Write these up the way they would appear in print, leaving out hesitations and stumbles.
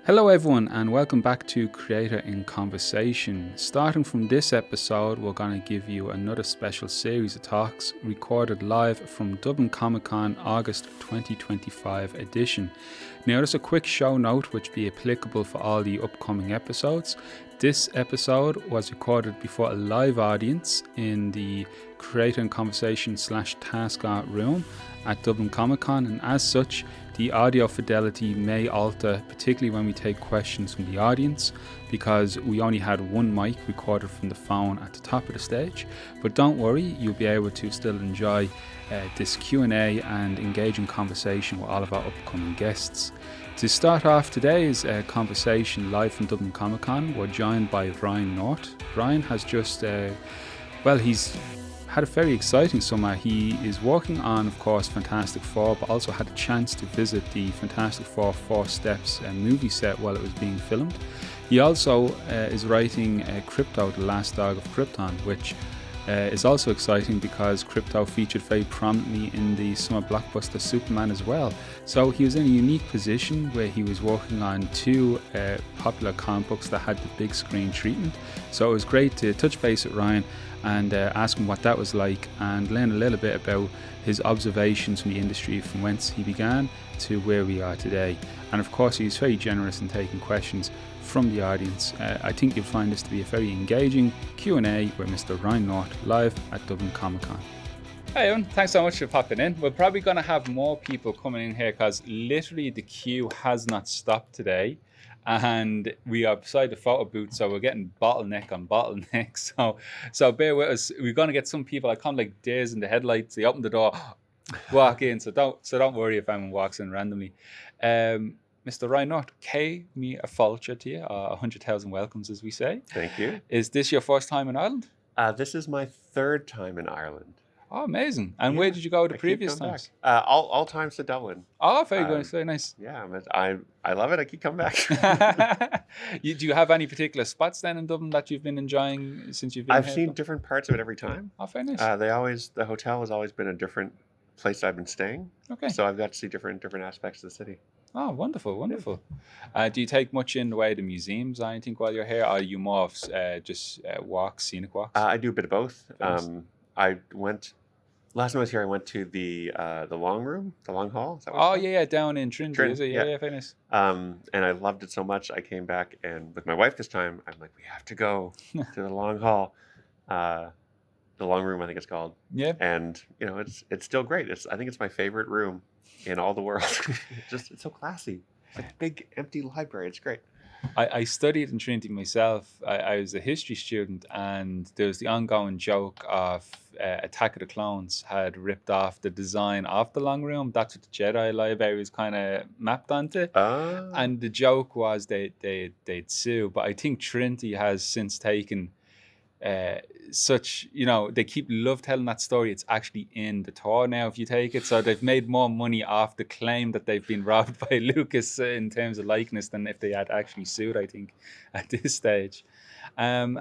Hello everyone and welcome back to Creator in Conversation. Starting from this episode, we're going to give you another special series of talks recorded live from Dublin Comic Con August 2025 edition. Now there's a quick show note which will be applicable for all the upcoming episodes. This episode was recorded before a live audience in the Creator in Conversation /TASQ room at Dublin Comic Con, and as such the audio fidelity may alter, particularly when we take questions from the audience, because we only had one mic recorded from the phone at the top of the stage. But don't worry, you'll be able to still enjoy this Q&A and engage in conversation with all of our upcoming guests. To start off today's conversation live from Dublin Comic Con, we're joined by Ryan North. Ryan has just, he's had a very exciting summer. He is working on, of course, Fantastic Four, but also had a chance to visit the Fantastic Four 4 Steps movie set while it was being filmed. He also is writing Krypto, the Last Dog of Krypton, which is also exciting because Krypto featured very prominently in the summer blockbuster Superman as well. So he was in a unique position where he was working on two popular comic books that had the big screen treatment. So it was great to touch base with Ryan and ask him what that was like and learn a little bit about his observations from the industry from whence he began to where we are today. And of course, he's very generous in taking questions from the audience. I think you'll find this to be a very engaging Q&A with Mr. Ryan North live at Dublin Comic Con. Hi everyone, thanks so much for popping in. We're probably going to have more people coming in here because literally the queue has not stopped today. And we are beside the photo booth, so we're getting bottleneck on bottleneck. So bear with us. We're going to get some people that come like days in the headlights. They open the door, walk in. So don't worry if anyone walks in randomly. Mr. Ryan North, me a fáilte to you, 100,000 welcomes, as we say. Thank you. Is this your first time in Ireland? This is my third time in Ireland. Oh, amazing. And where did you go the previous times? All times to Dublin. Oh, very good. Very nice. Yeah, I love it. I keep coming back. Do you have any particular spots then in Dublin that you've been enjoying since you've been I've here? seen different parts of it every time. Oh, very nice. The hotel has always been a different place I've been staying. Okay. So I've got to see different aspects of the city. Oh, wonderful. Do you take much in the way of the museums, I think, while you're here? Or are you more of just walks, scenic walks? I do a bit of both. Last time I was here, I went to the long room, the long hall. Is that what it's called? Yeah, down in Trinity, is it? Yeah, very nice. And I loved it so much. I came back, and with my wife this time, I'm like, we have to go to the long hall, the long room, I think it's called. Yeah. And it's still great. I think it's my favorite room in all the world. It's so classy. It's like a big empty library. It's great. I studied in Trinity myself. I was a history student, and there was the ongoing joke of Attack of the Clones had ripped off the design of the long room. That's what the Jedi library was kind of mapped onto. And the joke was they'd sue, but I think Trinity has since taken they love telling that story. It's actually in the tour now if you take it, so they've made more money off the claim that they've been robbed by Lucas in terms of likeness than if they had actually sued, I think, at this stage. And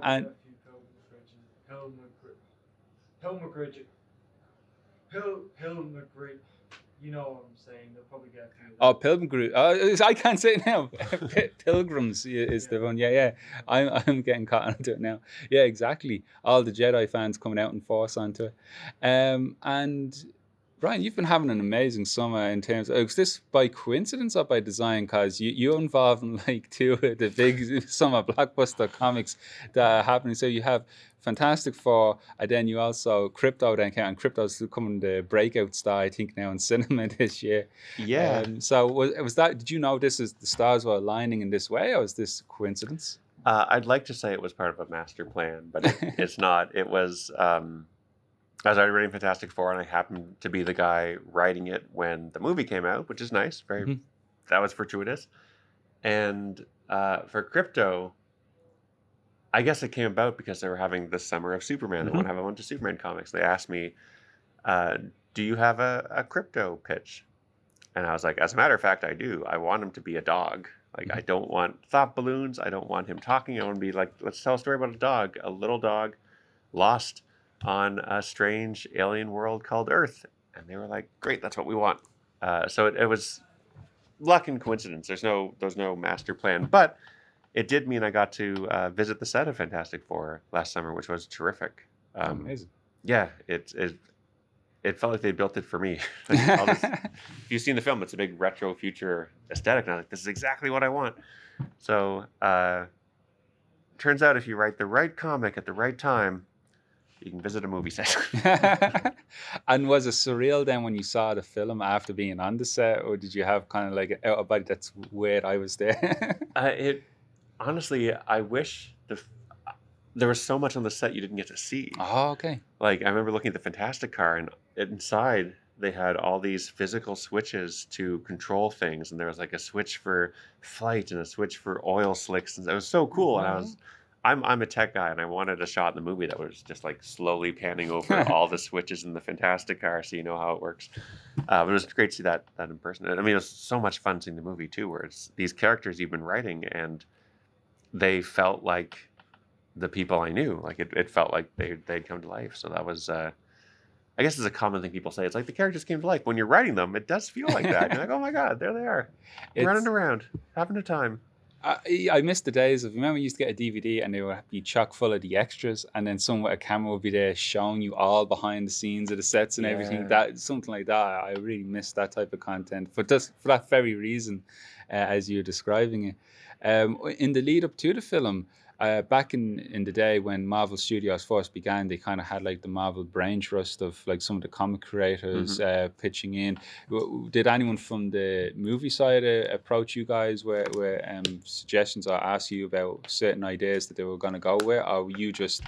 you know what I'm saying? They'll probably get Pilgrim Group. I can't say it now. Pilgrims is the one. Yeah. I'm getting caught onto it now. Yeah, exactly. All the Jedi fans coming out in force onto it. And Brian, you've been having an amazing summer in terms of, is this by coincidence or by design? Because you're involved in like two of the big summer blockbuster comics that are happening. So you have Fantastic Four, and then you also Krypto and Krypto's coming the breakout star, I think, now in cinema this year. Yeah. So was that? Did you know the stars were aligning in this way, or was this coincidence? I'd like to say it was part of a master plan, but it's not. It was. I was already writing Fantastic Four, and I happened to be the guy writing it when the movie came out, which is nice. That was fortuitous. And for Krypto, I guess it came about because they were having the summer of Superman. They want to have a bunch of Superman comics. They asked me, do you have a Krypto pitch? And I was like, as a matter of fact, I do. I want him to be a dog. Like, I don't want thought balloons. I don't want him talking. I want to be like, let's tell a story about a little dog lost on a strange alien world called Earth. And they were like, great, that's what we want. So it was luck and coincidence. There's no master plan, but it did mean I got to visit the set of Fantastic Four last summer, which was terrific. Amazing. Yeah, it felt like they built it for me. If you've seen the film, it's a big retro future aesthetic, and I was like, this is exactly what I want. So turns out if you write the right comic at the right time, you can visit a movie set. And was it surreal then when you saw the film after being on the set, or did you have kind of like an out of body, that's weird, I was there? It honestly, I wish there was so much on the set you didn't get to see. Oh, okay. Like, I remember looking at the Fantastic car, and inside they had all these physical switches to control things, and there was like a switch for flight and a switch for oil slicks, and it was so cool. And I'm a tech guy, and I wanted a shot in the movie that was just like slowly panning over all the switches in the Fantastic car, so you know how it works. But it was great to see that in person. I mean, it was so much fun seeing the movie too, where it's these characters you've been writing, and they felt like the people I knew. Like it felt like they'd come to life. So that was, I guess, it's a common thing people say. It's like the characters came to life. When you're writing them, it does feel like that. You're like, oh my god, there they are, running around, having a time. I miss the days of, remember, you used to get a DVD and they would be chock full of the extras, and then someone with a camera would be there showing you all behind the scenes of the sets and everything. That something like that. I really miss that type of content for that very reason, as you're describing it. In the lead up to the film, back in the day when Marvel Studios first began, they kind of had like the Marvel brain trust of like some of the comic creators pitching in. Did anyone from the movie side approach you guys with suggestions or ask you about certain ideas that they were going to go with, or were you just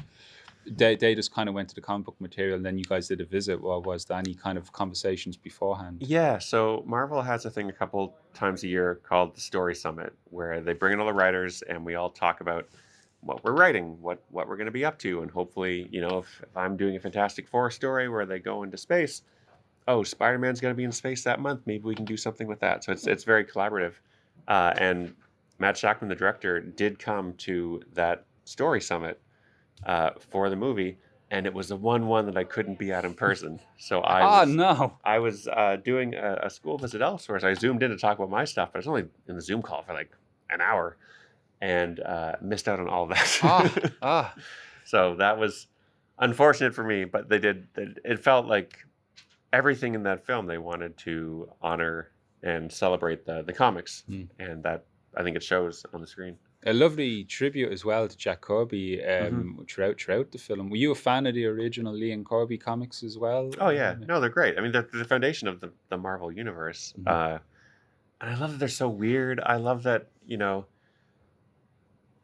they just kind of went to the comic book material and then you guys did a visit, or was there any kind of conversations beforehand? Yeah, so Marvel has a thing a couple times a year called the Story Summit, where they bring in all the writers and we all talk about what we're writing, what we're going to be up to, and hopefully, if I'm doing a Fantastic Four story where they go into space, oh, Spider-Man's going to be in space that month, maybe we can do something with that. So it's very collaborative. And Matt Shackman, the director, did come to that Story Summit for the movie, and it was the one that I couldn't be at in person. So I was doing a school visit elsewhere, so I zoomed in to talk about my stuff, but I was only in the Zoom call for like an hour, and missed out on all of that. So that was unfortunate for me, but it felt like everything in that film they wanted to honor and celebrate the comics, and that, I think, it shows on the screen. A lovely tribute as well to Jack Kirby throughout the film. Were you a fan of the original Lee and Kirby comics as well? Oh yeah, no, they're great. I mean, they're the foundation of the Marvel universe, and I love that they're so weird. I love that,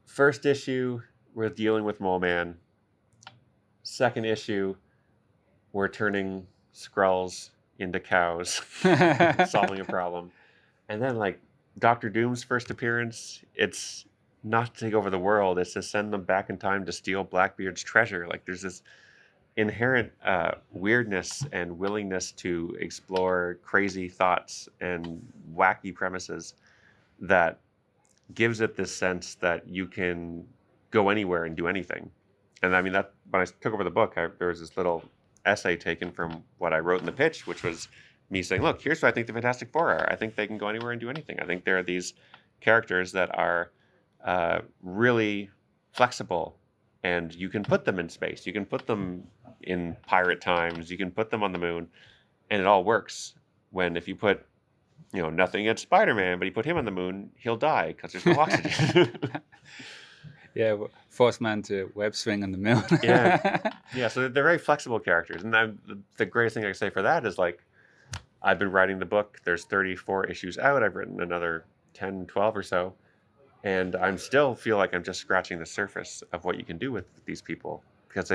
first issue, we're dealing with Mole Man. Second issue, we're turning Skrulls into cows, solving a problem. And then, like, Doctor Doom's first appearance, it's not to take over the world, it's to send them back in time to steal Blackbeard's treasure. Like, there's this inherent weirdness and willingness to explore crazy thoughts and wacky premises that gives it this sense that you can go anywhere and do anything. And I mean, that when I took over the book, there was this little essay taken from what I wrote in the pitch, which was me saying, look, here's what I think the Fantastic Four are. I think they can go anywhere and do anything. I think there are these characters that are really flexible, and you can put them in space. You can put them in pirate times. You can put them on the moon, and it all works. If you put, nothing against Spider-Man, but you put him on the moon, he'll die because there's no oxygen. Yeah, first man to web swing on the moon. Yeah. So they're very flexible characters, and the greatest thing I can say for that is, like, I've been writing the book. There's 34 issues out. I've written another 10, 12 or so, and I'm still feel like I'm just scratching the surface of what you can do with these people, because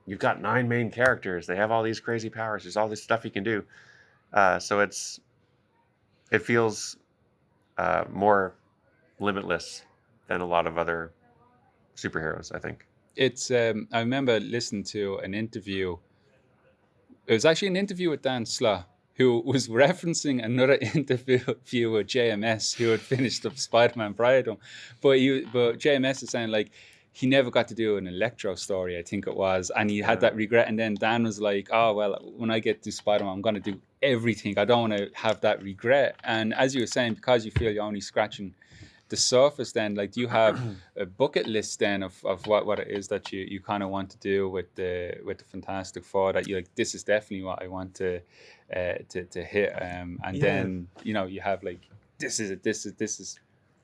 you've got 9 main characters. They have all these crazy powers. There's all this stuff you can do. So it feels more limitless than a lot of other superheroes, I think. It's I remember listening to an interview. It was actually an interview with Dan Slott, who was referencing another interview with JMS, who had finished up Spider-Man prior to him. But JMS is saying, like, he never got to do an Electro story, I think it was, and he had that regret. And then Dan was like, "Oh well, when I get to Spider-Man, I'm going to do everything. I don't want to have that regret." And as you were saying, because you feel you're only scratching the surface, then like, do you have a bucket list then of what it is that you kind of want to do with the Fantastic Four, that you like, this is definitely what I want to hit, and then you have like, this is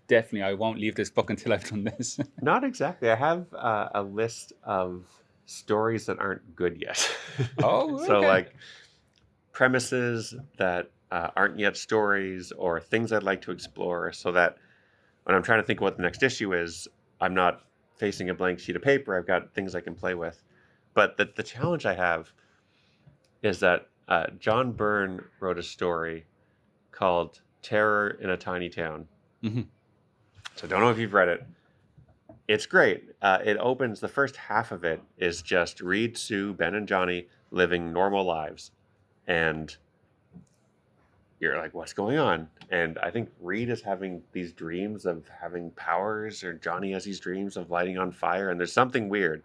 definitely, I won't leave this book until I've done this. Not exactly. I have a list of stories that aren't good yet. Oh, So okay. like premises that aren't yet stories, or things I'd like to explore, so that when I'm trying to think of what the next issue is, I'm not facing a blank sheet of paper. I've got things I can play with. But the challenge I have is that John Byrne wrote a story called Terror in a Tiny Town. Mm-hmm. So I don't know if you've read it. It's great. It opens, the first half of it is just Reed, Sue, Ben, and Johnny living normal lives. And you're like, what's going on? And I think Reed is having these dreams of having powers, or Johnny has these dreams of lighting on fire, and there's something weird.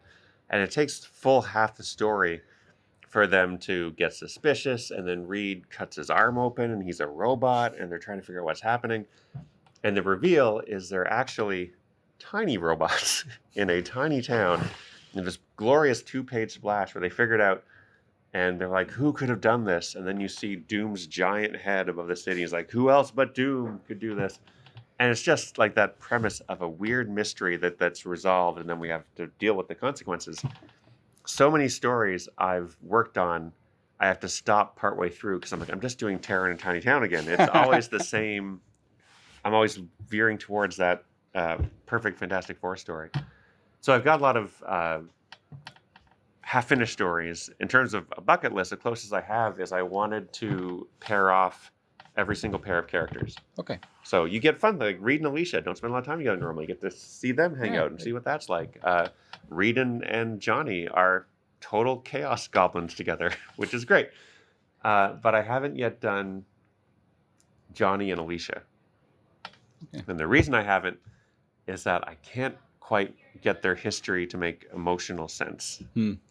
And it takes full half the story for them to get suspicious, and then Reed cuts his arm open and he's a robot, and they're trying to figure out what's happening. And the reveal is they're actually tiny robots in a tiny town, in this glorious 2-page splash where they figured out. And they're like, who could have done this? And then you see Doom's giant head above the city. He's like, who else but Doom could do this? And it's just like that premise of a weird mystery that's resolved, and then we have to deal with the consequences. So many stories I've worked on, I have to stop partway through because I'm like, I'm just doing Terror in a Tiny Town again. It's always the same. I'm always veering towards that perfect Fantastic Four story. So I've got a lot of half-finished stories. In terms of a bucket list, the closest I have is I wanted to pair off every single pair of characters. Okay. So you get fun, like Reed and Alicia don't spend a lot of time together normally. You get to see them hang out and see what that's like. Reed and Johnny are total chaos goblins together, which is great. But I haven't yet done Johnny and Alicia. Okay. And the reason I haven't is that I can't quite get their history to make emotional sense.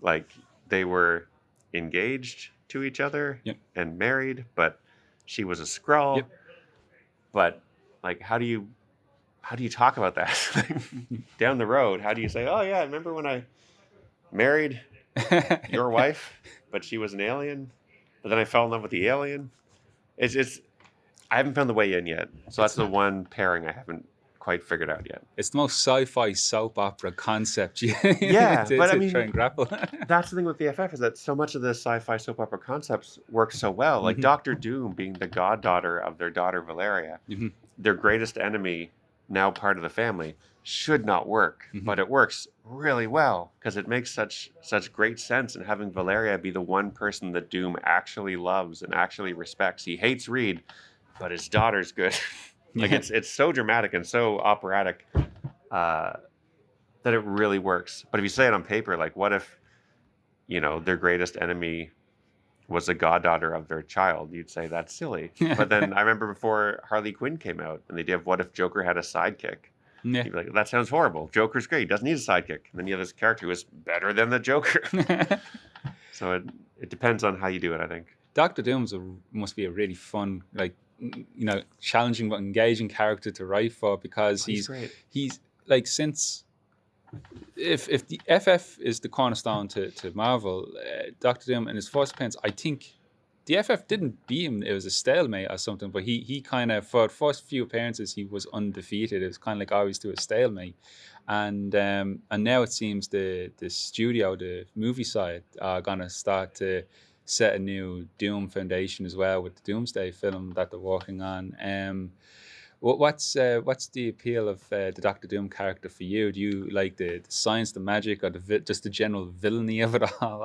Like, they were engaged to each other and married, but she was a Skrull. But like, how do you talk about that down the road? How do you say, oh yeah, remember when I married your wife, but she was an alien, but then I fell in love with the alien? It's I haven't found the way in yet. So that's the one pairing I haven't quite figured out yet. It's the most sci-fi soap opera concept to I mean, try and grapple. That's the thing with the FF, is that so much of the sci-fi soap opera concepts work so well. Like Dr. Doom being the goddaughter of their daughter Valeria, their greatest enemy, now part of the family, should not work, but it works really well because it makes such great sense. And having Valeria be the one person that Doom actually loves and actually respects. He hates Reed, but his daughter's good. Like, it's so dramatic and so operatic that it really works. But if you say it on paper, like, what if, their greatest enemy was the goddaughter of their child? You'd say that's silly. But then I remember before Harley Quinn came out, and they did what if Joker had a sidekick? You'd be like, that sounds horrible. Joker's great. He doesn't need a sidekick. And then you have this character who is better than the Joker. So it depends on how you do it, I think. Dr. Doom must be a really fun, like, challenging but engaging character to write for, because he's like, since if the FF is the cornerstone to Marvel, Dr. Doom in his first appearance, I think the FF didn't beat him. It was a stalemate or something, but he kind of, for the first few appearances, he was undefeated. It was kind of like always to a stalemate. And now it seems the studio, the movie side, are gonna start to set a new Doom foundation as well with the Doomsday film that they're working on. What's the appeal of the Doctor Doom character for you? Do you like the science, the magic, or just the general villainy of it all?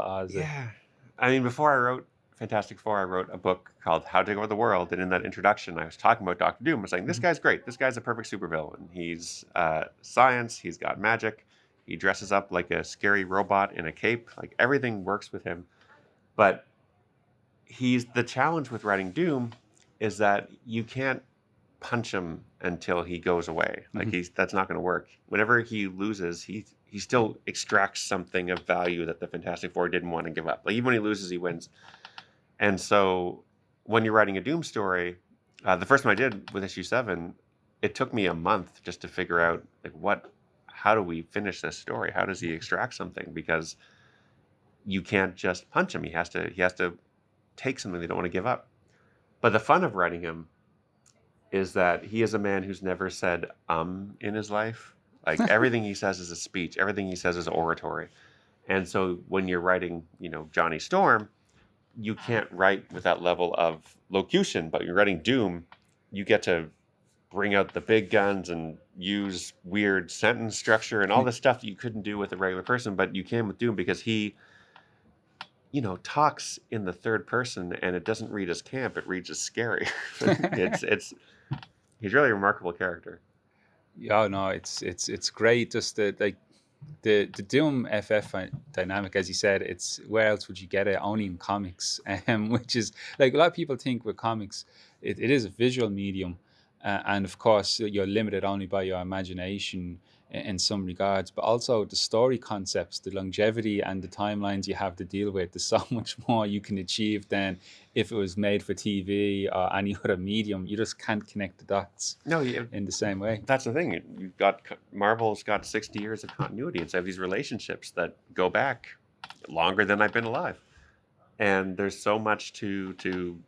I mean, before I wrote Fantastic Four, I wrote a book called How to Take Over the World, and in that introduction, I was talking about Doctor Doom. I was saying, this guy's great. This guy's a perfect supervillain. He's science. He's got magic. He dresses up like a scary robot in a cape. Like, everything works with him. But the challenge with writing Doom is that you can't punch him until he goes away. Like, that's not going to work. Whenever he loses, he he still extracts something of value that the Fantastic Four didn't want to give up. Like even when he loses, he wins. And so when you're writing a Doom story, the first one I did with issue 7, it took me a month just to figure out like how do we finish this story? How does he extract something? Because you can't just punch him. He has to take something they don't want to give up. But the fun of writing him is that he is a man who's never said in his life. Like everything he says is a speech. Everything he says is oratory. And so when you're writing, Johnny Storm, you can't write with that level of locution, but you're writing Doom, you get to bring out the big guns and use weird sentence structure and all this stuff that you couldn't do with a regular person, but you can with Doom because he, talks in the third person and it doesn't read as camp, it reads as scary. He's really a remarkable character. Yeah, no, it's great. Just the Doom FF dynamic, as you said, it's where else would you get it? Only in comics, which is like a lot of people think with comics, it is a visual medium, and of course you're limited only by your imagination in some regards, but also the story concepts, the longevity and the timelines you have to deal with. There's so much more you can achieve than if it was made for TV or any other medium. You just can't connect the dots in the same way. That's the thing. Marvel's got 60 years of continuity, and so I have these relationships that go back longer than I've been alive. And there's so much to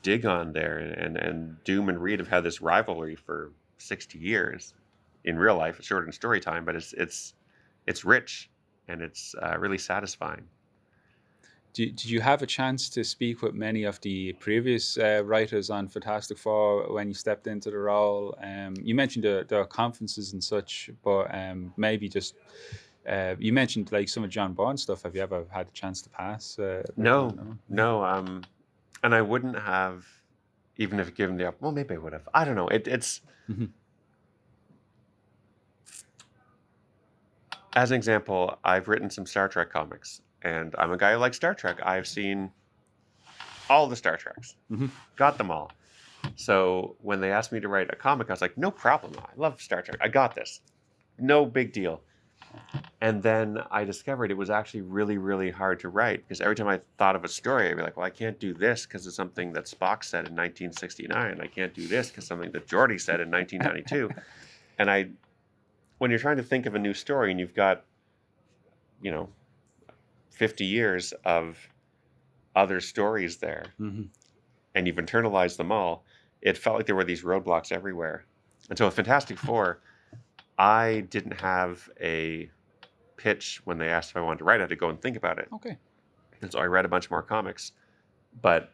dig on there. And Doom and Reed have had this rivalry for 60 years. In real life, it's short in story time, but it's rich and it's really satisfying. Did you have a chance to speak with many of the previous writers on Fantastic Four when you stepped into the role? You mentioned there are conferences and such, but maybe just you mentioned like some of John Byrne's stuff. Have you ever had a chance to pass? No. And I wouldn't have, even if given the well, maybe I would have. I don't know. It's. Mm-hmm. As an example, I've written some Star Trek comics, and I'm a guy who likes Star Trek. I've seen all the Star Treks, got them all. So when they asked me to write a comic, I was like, no problem. I love Star Trek. I got this. No big deal. And then I discovered it was actually really, really hard to write because every time I thought of a story, I'd be like, well, I can't do this because it's something that Spock said in 1969. I can't do this because something that Geordi said in 1992. And when you're trying to think of a new story and you've got, 50 years of other stories there, and you've internalized them all, it felt like there were these roadblocks everywhere. And so with Fantastic Four, I didn't have a pitch when they asked if I wanted to write. I had to go and think about it. Okay. And so I read a bunch more comics, but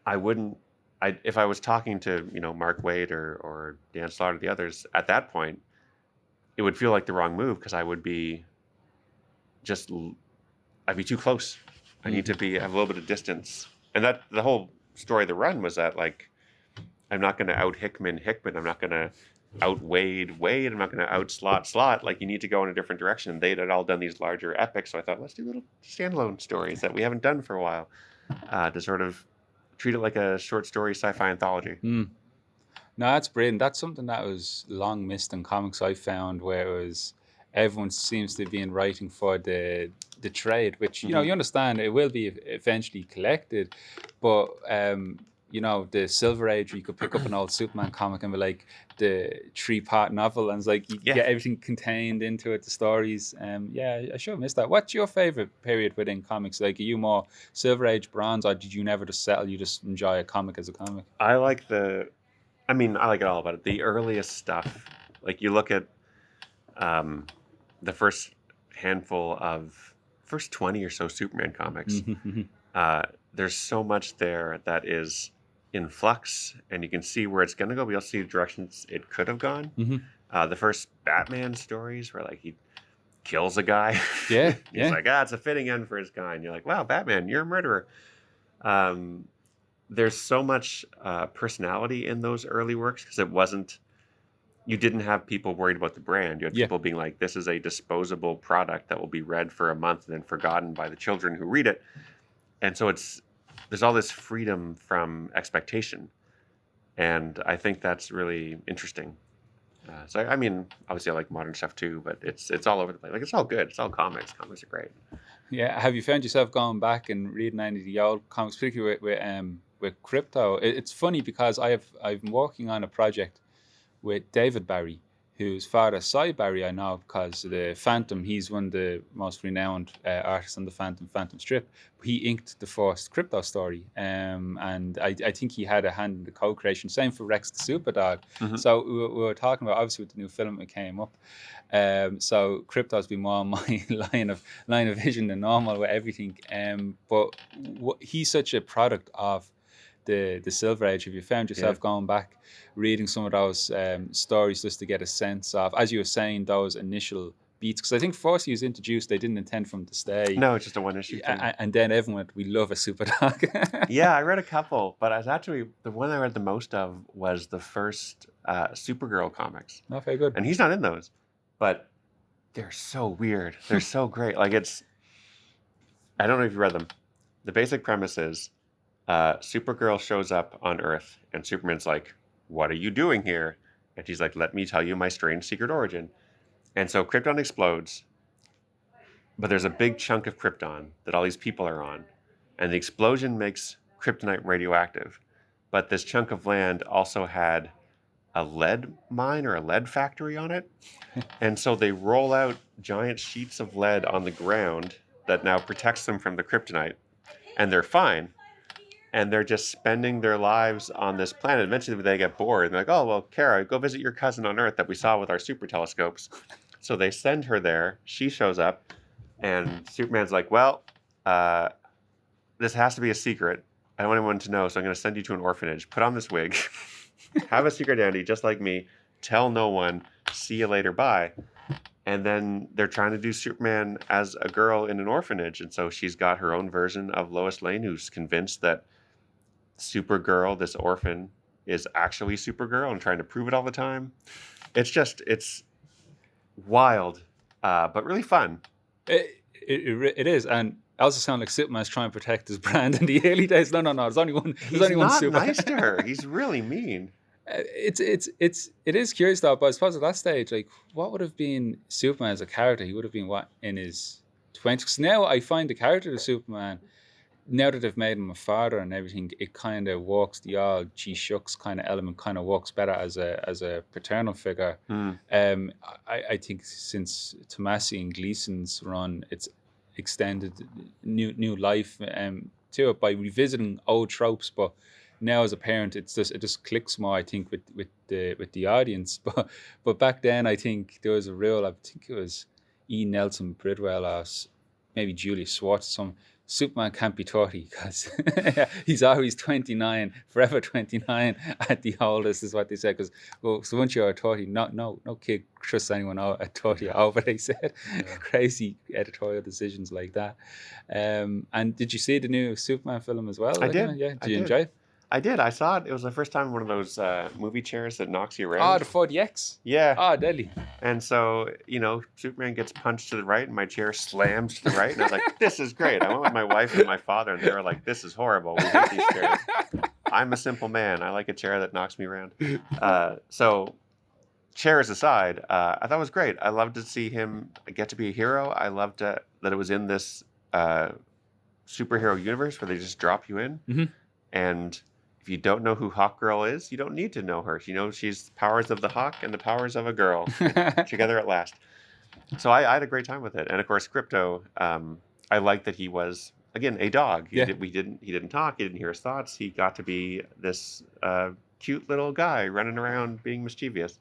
if I was talking to, Mark Waid or Dan Slaughter, the others, at that point, it would feel like the wrong move because I'd be too close. I need to have a little bit of distance. And that the whole story of the run was that, like, I'm not going to out Hickman. I'm not going to out Wade. I'm not going to out Slot. Like, you need to go in a different direction. They'd all done these larger epics. So I thought, let's do little standalone stories that we haven't done for a while to sort of treat it like a short story sci-fi anthology. No, that's brilliant. That's something that was long missed in comics, I found, where it was everyone seems to be in writing for the trade, which, you understand it will be eventually collected, but the Silver Age, you could pick up an old Superman comic and be like the 3-part novel, and it's like you get everything contained into it, the stories. I sure missed that. What's your favorite period within comics? Like, are you more Silver Age, Bronze, or did you never just settle? You just enjoy a comic as a comic? I like it all about it. The earliest stuff, like you look at the first 20 or so Superman comics. There's so much there that is in flux, and you can see where it's going to go, but you'll see the directions it could have gone. The first Batman stories where, like, he kills a guy. He's like, it's a fitting end for his guy. And you're like, wow, Batman, you're a murderer. There's so much personality in those early works because you didn't have people worried about the brand. You had people being like, this is a disposable product that will be read for a month and then forgotten by the children who read it. And so there's all this freedom from expectation. And I think that's really interesting. So I mean, obviously I like modern stuff too, but it's all over the place. Like it's all good. It's all comics. Comics are great. Yeah. Have you found yourself going back and reading any of the old comics, particularly with Krypto? It's funny because I've been working on a project with David Barry, whose father, Cy Barry, I know because the Phantom, he's one of the most renowned artists on the Phantom strip. He inked the first Krypto story, and I think he had a hand in the co-creation. Same for Rex the Superdog. Mm-hmm. So we were talking about, obviously, with the new film that came up. So Krypto's been more on my line of vision than normal with everything. But he's such a product of the Silver Age. Have you found yourself going back, reading some of those stories just to get a sense of, as you were saying, those initial beats? Because I think first he was introduced, they didn't intend for him to stay. No, it's just a one-issue thing. And then everyone went, we love a super dog. Yeah, I read a couple, but I was actually, the one I read the most of was the first Supergirl comics. Not very good. And he's not in those, but they're so weird. They're so great. Like I don't know if you read them. The basic premise is Supergirl shows up on Earth and Superman's like, what are you doing here? And she's like, let me tell you my strange secret origin. And so Krypton explodes, but there's a big chunk of Krypton that all these people are on. And the explosion makes kryptonite radioactive. But this chunk of land also had a lead mine or a lead factory on it. And so they roll out giant sheets of lead on the ground that now protects them from the kryptonite. And they're fine. And they're just spending their lives on this planet. Eventually they get bored and they're like, oh, well, Kara, go visit your cousin on Earth that we saw with our super telescopes. So they send her there. She shows up and Superman's like, well, this has to be a secret. I don't want anyone to know, so I'm going to send you to an orphanage. Put on this wig. Have a secret identity just like me. Tell no one. See you later. Bye. And then they're trying to do Superman as a girl in an orphanage. And so she's got her own version of Lois Lane, who's convinced that Supergirl, this orphan, is actually Supergirl and trying to prove it all the time. It's wild, but really fun. It is. And it also sounds like Superman's trying to protect his brand in the early days. No. There's only one. He's only one not Superman. nice to her. He's really mean. It is curious though, but I suppose at that stage, like, what would have been Superman as a character? He would have been what, in his 20s? Because now I find the character of Superman, now that they've made him a father and everything, it kind of works. The old gee shucks kind of element kind of works better as a paternal figure. I think since Tomasi and Gleason's run, it's extended new life to it by revisiting old tropes, but now as a parent, it just clicks more, I think, with the audience. But back then, I think there was a real, I think it was E. Nelson Bridwell or maybe Julius Schwartz, some Superman can't be 30 because he's always 29, forever 29 at the oldest is what they said. Because so once you're 30, no kid trusts anyone out at 30 over, they said. Yeah. Crazy editorial decisions like that. And did you see the new Superman film as well? I did. Yeah. Did you enjoy it? I did. I saw it. It was the first time in one of those movie chairs that knocks you around. Oh, the 40X? Yeah. Oh, deadly. And so, Superman gets punched to the right and my chair slams to the right. And I was like, this is great. I went with my wife and my father and they were like, this is horrible. We hate these chairs. I'm a simple man. I like a chair that knocks me around. So chairs aside, I thought it was great. I loved to see him get to be a hero. I loved that it was in this superhero universe where they just drop you in. Mm-hmm. And if you don't know who Hawkgirl is, you don't need to know her. You know she's the powers of the Hawk and the powers of a girl together at last. So I had a great time with it. And of course, Krypto, I liked that he was, again, a dog. He didn't talk. He didn't hear his thoughts. He got to be this cute little guy running around being mischievous.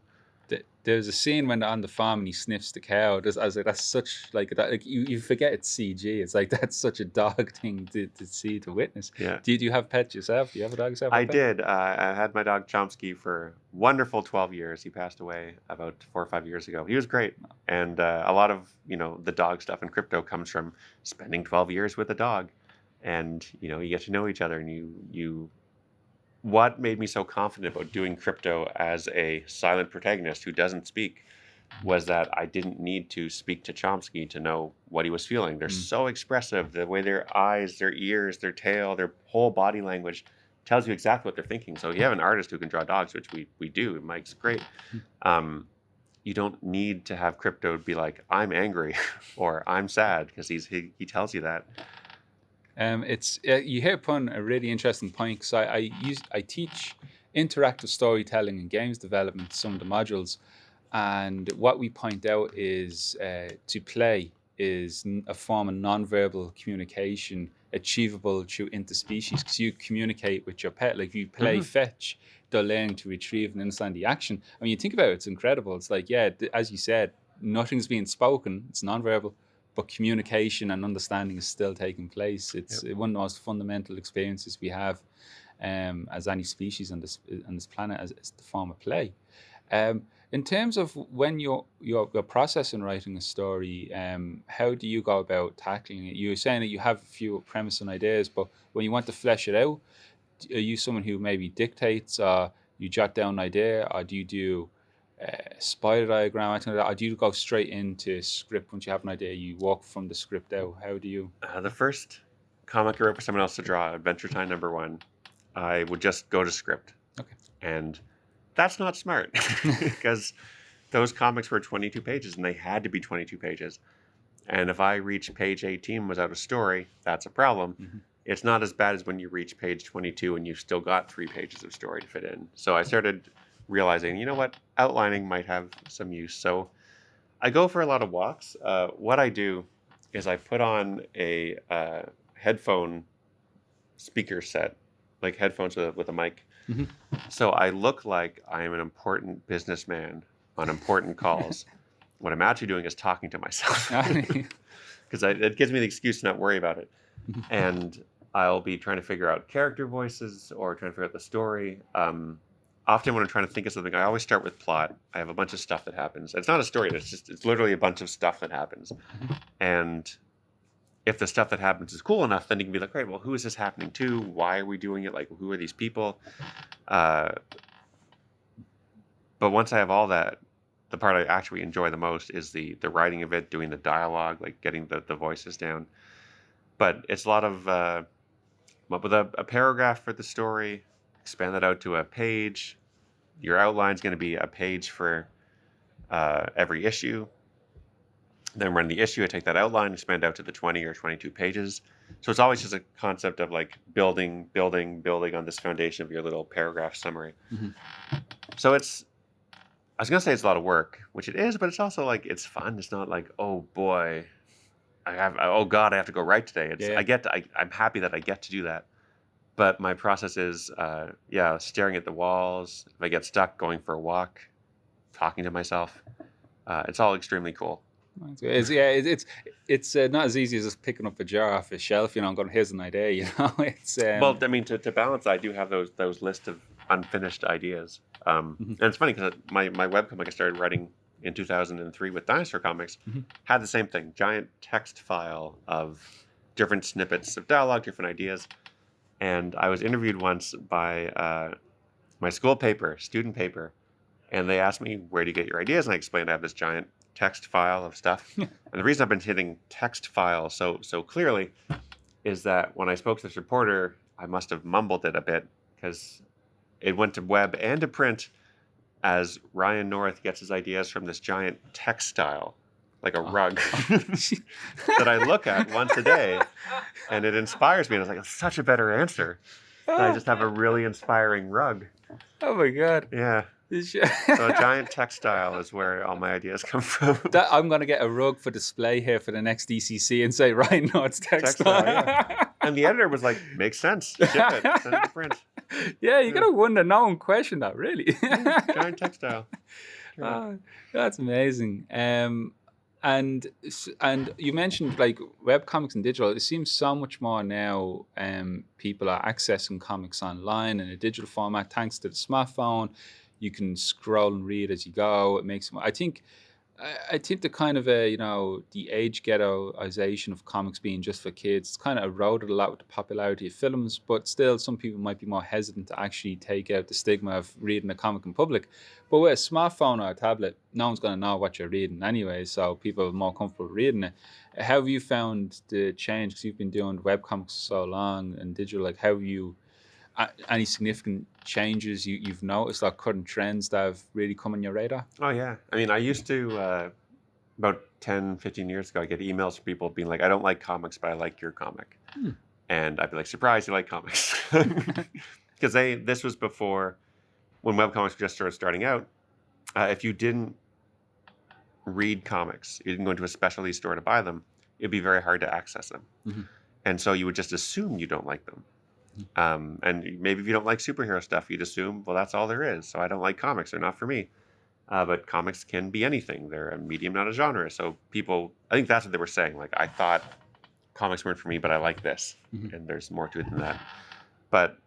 There's a scene when they're on the farm and he sniffs the cow. I was like, that's such like you forget it's CG. It's like that's such a dog thing to see, to witness. Yeah. Do you have pets yourself? Do you have a dog yourself? I did. I had my dog Chomsky for wonderful 12 years. He passed away about 4 or 5 years ago. He was great, and a lot of the dog stuff in Krypto comes from spending 12 years with a dog, and you get to know each other, and you. What made me so confident about doing Krypto as a silent protagonist who doesn't speak was that I didn't need to speak to Chomsky to know what he was feeling. They're so expressive. The way their eyes, their ears, their tail, their whole body language tells you exactly what they're thinking. So you have an artist who can draw dogs, which we do. Mike's great. you don't need to have Krypto be like, I'm angry or I'm sad, because he tells you that. It's you hit upon a really interesting point, because I teach interactive storytelling and games development, some of the modules, and what we point out is to play is a form of nonverbal communication achievable through interspecies, because you communicate with your pet. Like if you play fetch, they're learning to retrieve and understand the action. I mean, you think about it, it's incredible. It's like, yeah, as you said, nothing's being spoken, it's nonverbal, but communication and understanding is still taking place. It's one of the most fundamental experiences we have as any species on this planet, as the form of play. In terms of when you're processing writing a story, how do you go about tackling it? You were saying that you have a few premise and ideas, but when you want to flesh it out, are you someone who maybe dictates, or you jot down an idea, or do you do spider diagram, anything like that, or do you go straight into script once you have an idea? You walk from the script out. How do you? The first comic I wrote for someone else to draw, Adventure Time #1, I would just go to script. Okay. And that's not smart, because those comics were 22 pages and they had to be 22 pages. And if I reach page 18 without a story, that's a problem. It's not as bad as when you reach page 22 and you've still got 3 pages of story to fit in. So I started realizing, you know what, outlining might have some use. So I go for a lot of walks. What I do is I put on a headphone speaker set, like headphones with a mic. So I look like I am an important businessman on important calls. What I'm actually doing is talking to myself, because it gives me the excuse to not worry about it. And I'll be trying to figure out character voices or trying to figure out the story. Often when I'm trying to think of something, I always start with plot. I have a bunch of stuff that happens. It's not a story. It's literally a bunch of stuff that happens. And if the stuff that happens is cool enough, then you can be like, right, well, who is this happening to? Why are we doing it? Like, who are these people? But once I have all that, the part I actually enjoy the most is the writing of it, doing the dialogue, like getting the voices down. But it's a lot of come up with a paragraph for the story, expand that out to a page. Your outline's going to be a page for every issue. Then run the issue, I take that outline, expand out to the 20 or 22 pages. So it's always just a concept of like building on this foundation of your little paragraph summary. So I was going to say it's a lot of work, which it is, but it's also like, it's fun. It's not like, oh boy, oh God, I have to go write today. I'm happy that I get to do that. But my process is, staring at the walls. If I get stuck, going for a walk, talking to myself. It's all extremely cool. It's not as easy as just picking up a jar off a shelf, and going, here's an idea, It's well, I mean, to balance, I do have those list of unfinished ideas. And it's funny because my webcomic I started writing in 2003 with Dinosaur Comics had the same thing, giant text file of different snippets of dialogue, different ideas. And I was interviewed once by my school paper, student paper, and they asked me, where do you get your ideas? And I explained I have this giant text file of stuff. And the reason I've been hitting text file so clearly is that when I spoke to this reporter, I must have mumbled it a bit, because it went to web and to print as Ryan North gets his ideas from this giant textile, like a rug, that I look at once a day, and it inspires me. And I was like, it's such a better answer. I just have a really inspiring rug. Oh my God. Yeah. So a giant textile is where all my ideas come from. I'm going to get a rug for display here for the next DCC and say, right, no, it's textile. Yeah. And the editor was like, makes sense. Ship it. Send it to print. Yeah, you got to wonder, no one questioned that, really. Giant textile. That's amazing. And you mentioned like webcomics and digital. It seems so much more now people are accessing comics online in a digital format thanks to the smartphone. You can scroll and read as you go. It makes I think the kind of the age ghettoization of comics being just for kids, it's kind of eroded a lot with the popularity of films, but still some people might be more hesitant to actually take out the stigma of reading a comic in public. But with a smartphone or a tablet, no one's going to know what you're reading anyway, so people are more comfortable reading it. How have you found the change? Because you've been doing webcomics so long and digital, like how have you any significant changes you've noticed, like current trends that have really come on your radar? Oh yeah. I mean, I used to about 10, 15 years ago, I get emails from people being like, I don't like comics, but I like your comic. And I'd be like, surprised you like comics. Because this was before when webcomics just starting out. If you didn't read comics, you didn't go into a specialty store to buy them, it'd be very hard to access them. And so you would just assume you don't like them. And maybe if you don't like superhero stuff, you'd assume, well, that's all there is. So I don't like comics. They're not for me. But comics can be anything. They're a medium, not a genre. So people, I think that's what they were saying. Like, I thought comics weren't for me, but I like this. And there's more to it than that. But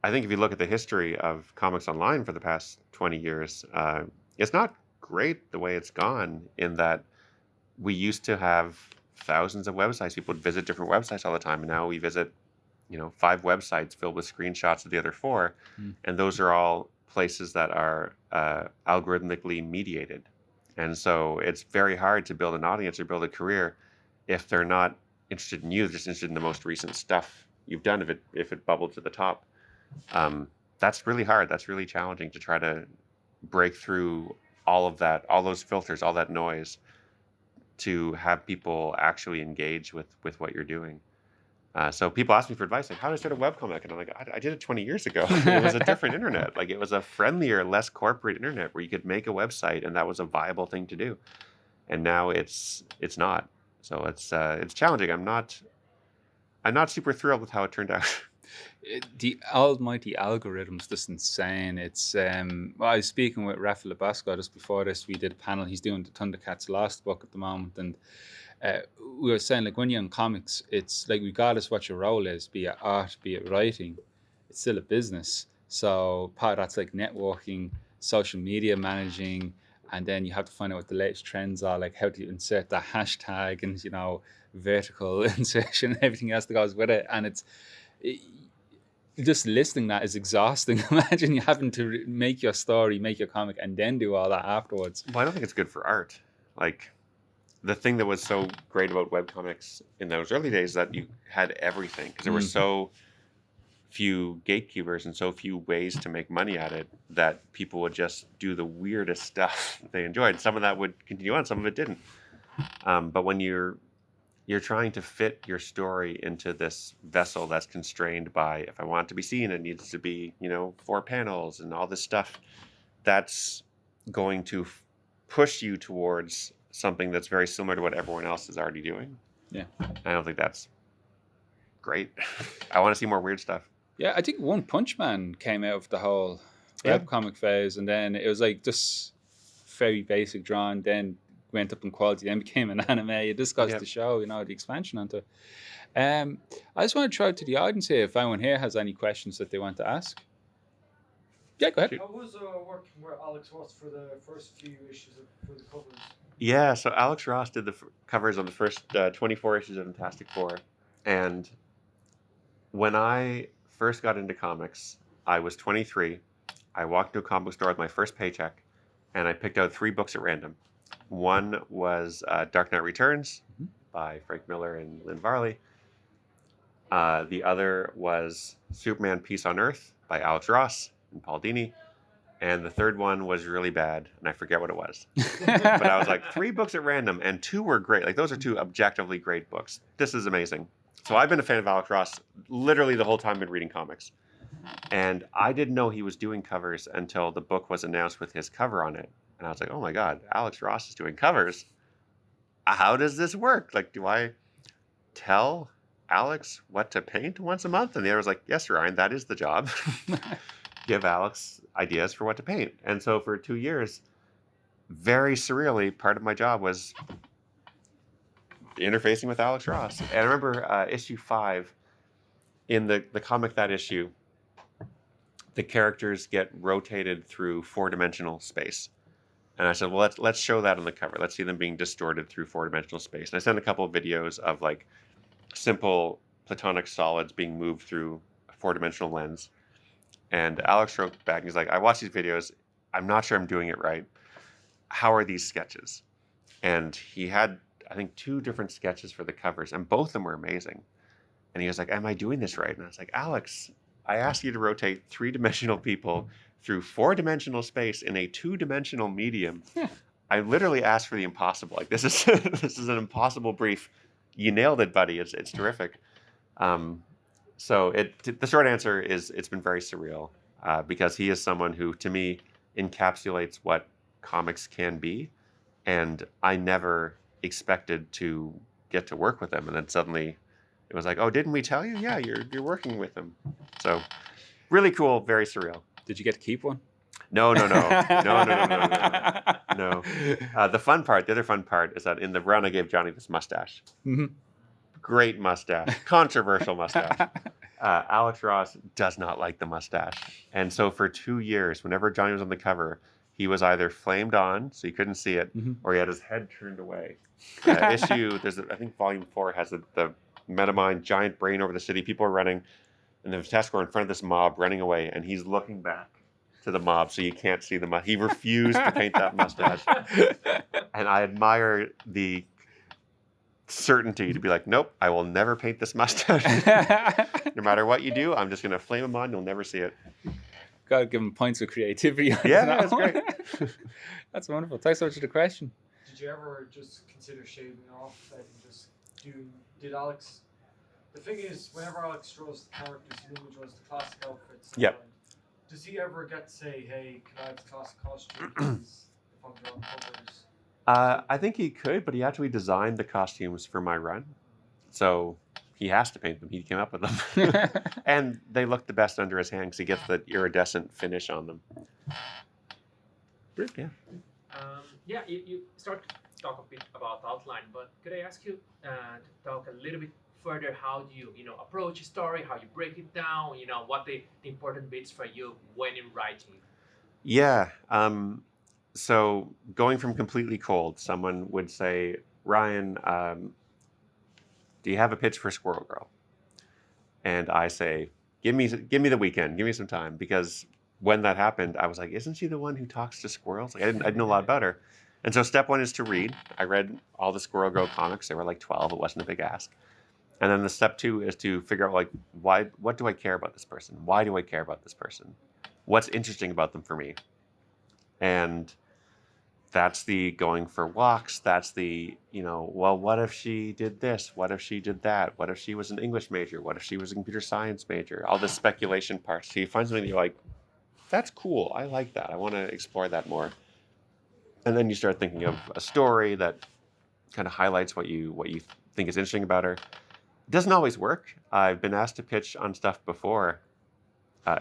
I think if you look at the history of comics online for the past 20 years, it's not great the way it's gone, in that we used to have thousands of websites. People would visit different websites all the time. And now we visit, 5 websites filled with screenshots of the other 4. And those are all places that are algorithmically mediated. And so it's very hard to build an audience or build a career if they're not interested in you, they're just interested in the most recent stuff you've done, if it bubbled to the top. That's really hard. That's really challenging to try to break through all of that, all those filters, all that noise, to have people actually engage with what you're doing. So people ask me for advice, like, how do I start a webcomic? And I'm like, I did it 20 years ago. It was a different internet. Like, it was a friendlier, less corporate internet where you could make a website and that was a viable thing to do. And now it's not. So it's challenging. I'm not super thrilled with how it turned out. The almighty algorithm's just insane. It's I was speaking with Rafa Labasco just before this. We did a panel. He's doing the Thundercats Lost book at the moment, and we were saying, like, when you're in comics, it's like, regardless what your role is, be it art, be it writing, it's still a business. So part of that's like networking, social media managing, and then you have to find out what the latest trends are, like how to insert the hashtag and vertical insertion and everything else that goes with it. And just listing that is exhausting. Imagine you having to make your story, make your comic, and then do all that afterwards. Well, I don't think it's good for art. Like, the thing that was so great about webcomics in those early days is that you had everything, because there were so few gatekeepers and so few ways to make money at it, that people would just do the weirdest stuff they enjoyed. Some of that would continue on, some of it didn't. But when you're trying to fit your story into this vessel that's constrained by, if I want it to be seen, it needs to be 4 panels and all this stuff, that's going to push you towards something that's very similar to what everyone else is already doing. Yeah. I don't think that's great. I want to see more weird stuff. Yeah, I think One Punch Man came out of the whole webcomic phase, and then it was like just very basic drawing, then went up in quality, then became an anime. It just goes to show, the expansion onto it. I just want to throw it to the audience here, if anyone here has any questions that they want to ask. Yeah, go ahead. How was working with Alex Ross for the first few issues for the covers? Yeah, so Alex Ross did the covers on the first 24 issues of Fantastic Four. And when I first got into comics, I was 23. I walked into a comic book store with my first paycheck, and I picked out 3 books at random. One was Dark Knight Returns by Frank Miller and Lynn Varley. The other was Superman Peace on Earth by Alex Ross and Paul Dini. And the third one was really bad, and I forget what it was. But I was like, 3 books at random, and 2 were great. Like, those are 2 objectively great books. This is amazing. So I've been a fan of Alex Ross literally the whole time I've been reading comics. And I didn't know he was doing covers until the book was announced with his cover on it. And I was like, oh my God, Alex Ross is doing covers. How does this work? Like, do I tell Alex what to paint once a month? And the other was like, yes, Ryan, that is the job. Give Alex ideas for what to paint. And so for 2 years, very surreally, part of my job was interfacing with Alex Ross. And I remember issue 5, in the comic that issue, the characters get rotated through 4-dimensional space. And I said, well, let's show that on the cover. Let's see them being distorted through 4-dimensional space. And I sent a couple of videos of like simple platonic solids being moved through a 4-dimensional lens. And Alex wrote back and he's like, I watched these videos. I'm not sure I'm doing it right. How are these sketches? And he had, I think, 2 different sketches for the covers, and both of them were amazing. And he was like, am I doing this right? And I was like, Alex, I ask you to rotate 3-dimensional people through 4-dimensional space in a 2-dimensional medium. I literally asked for the impossible. Like, this is this is an impossible brief. You nailed it, buddy. It's terrific. So the short answer is it's been very surreal because he is someone who, to me, encapsulates what comics can be, and I never expected to get to work with him, and then suddenly it was like, oh, didn't we tell you? Yeah, you're working with him. So really cool, very surreal. Did you get to keep one? No. The other fun part is that in the run I gave Johnny this mustache. Mm-hmm. Great mustache, controversial mustache. Alex Ross does not like the mustache. And so for 2 years, whenever Johnny was on the cover, he was either flamed on, so you couldn't see it, or he had his head turned away. I think volume 4 has the Metamind giant brain over the city. People are running, and the TASQ are in front of this mob running away, and he's looking back to the mob, so you can't see the mustache. He refused to paint that mustache. And I admire the certainty to be like, nope, I will never paint this mustache. No matter what you do, I'm just going to flame him on. You'll never see it. Gotta give him points of creativity. Yeah, that's great. That's wonderful. Thanks so much for the question. Did you ever just consider shaving off that and just did Alex? The thing is, whenever Alex draws the characters, he normally draws the classic outfits. Yep. Does he ever get to say, hey, can I have the classic costume please, if I'm drawing covers? I think he could, but he actually designed the costumes for my run. So he has to paint them. He came up with them. And they look the best under his hand because he gets the iridescent finish on them. Yeah. You start to talk a bit about outline, but could I ask you to talk a little bit further? How do you approach a story? How you break it down? What the important bits for you when you're writing? Yeah. So going from completely cold, someone would say, Ryan, do you have a pitch for Squirrel Girl? And I say, give me the weekend, give me some time, because when that happened, I was like, isn't she the one who talks to squirrels? Like, I didn't know a lot about her. And so step 1 is to read. I read all the Squirrel Girl comics. There were like 12. It wasn't a big ask. And then the step 2 is to figure out, like, what do I care about this person? Why do I care about this person? What's interesting about them for me? And that's the going for walks. That's the, well, what if she did this? What if she did that? What if she was an English major? What if she was a computer science major? All the speculation parts. So you find something that you're like, that's cool. I like that. I want to explore that more. And then you start thinking of a story that kind of highlights what you think is interesting about her. It doesn't always work. I've been asked to pitch on stuff before.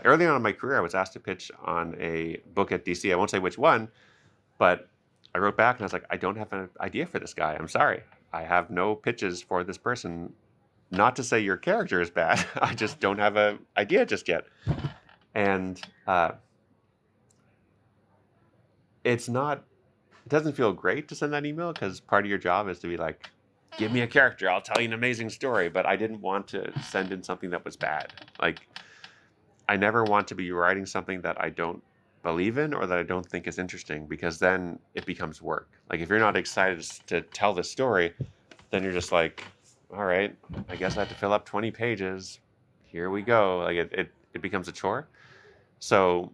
Early on in my career, I was asked to pitch on a book at DC. I won't say which one, but I wrote back and I was like, I don't have an idea for this guy. I'm sorry. I have no pitches for this person. Not to say your character is bad. I just don't have an idea just yet. And it doesn't feel great to send that email because part of your job is to be like, give me a character. I'll tell you an amazing story. But I didn't want to send in something that was bad. Like, I never want to be writing something that I don't believe in or that I don't think is interesting, because then it becomes work. Like, if you're not excited to tell this story, then you're just like, all right, I guess I have to fill up 20 pages. Here we go. Like, it becomes a chore. So